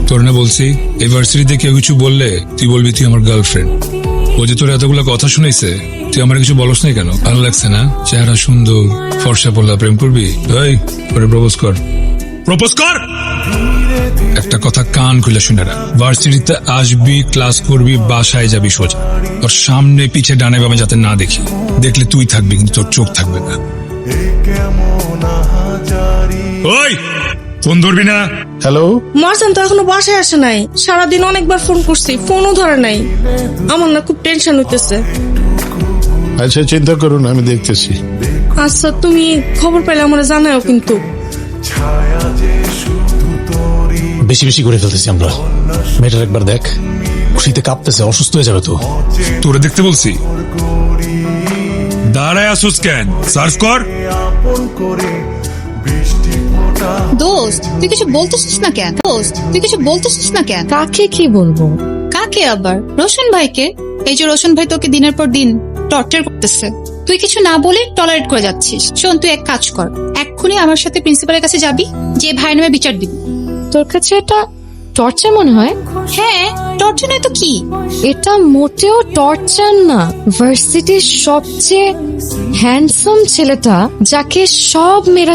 তোর না বলছি এই ভার্সিটিতে কেউ কিছু বললে তুই বলবি তুই আমার গার্লফ্রেন্ড। ও যে তোর এতগুলো কথা শুনাইছে, তুই আমার কিছু বলস নাই কেন? ভালো লাগছে না? চেহারা সুন্দর, ফর্সা পড়লা, প্রেম করবি? এই ওরে প্রপোজ কর, প্রপোজ কর। একটা কথা কান খুলে শুনে রাখ, ভার্সিটিতে আসবি, ক্লাস করবি, বাসায় যাবি সোজা। তোর সামনে পিছে ডানে বামে যাতে না দেখি, দেখলে তুই থাকবি কিন্তু তোর চোখ থাকবে না। ওই ফোন ধরবি না। হ্যালো, মারজান তো এখনো বাসায় আসে নাই। সারাদিন অনেকবার ফোন করছি, ফোনও ধরে নাই। আমার না খুব টেনশন হইতেছে। আচ্ছা চিন্তা করুন, আমি দেখতেছি। আচ্ছা তুমি খবর পেলে আমার জানাও কিন্তু। বেশি বেশি করে ফেলতেছি আমরা। মেয়েটার একবার দেখ, খুশিতে কাঁপতেছে, অসুস্থ হয়ে যাবে তো। তোরে দেখতে বলছি, দাঁড়ায় আসুস কেন? সার্চ কর। দোস্ত তুই কিছু বলতেছিস না কেন? কাকে কি বলবো? কাকে আবার? রোশন ভাইকে। এই যে রোশন ভাই তোকে দিনের পর দিন টর্চার করতেছে, তুই কিছু না বলে টলারেট করে যাচ্ছিস। শোন, তুই এক কাজ কর, এক্ষুনি আমার সাথে প্রিন্সিপালের কাছে যাবি, যে ভাইয়ের নামে বিচার দিবি। তোর কাছে এটা টর্চার মনে হয়? হ্যাঁ, টর্চার নয় তো কি? এটা মোটেও টর্চার না। ভার্সিটির সবচেয়ে হ্যান্ডসাম ছেলেটা, যাকে সব মেয়েরা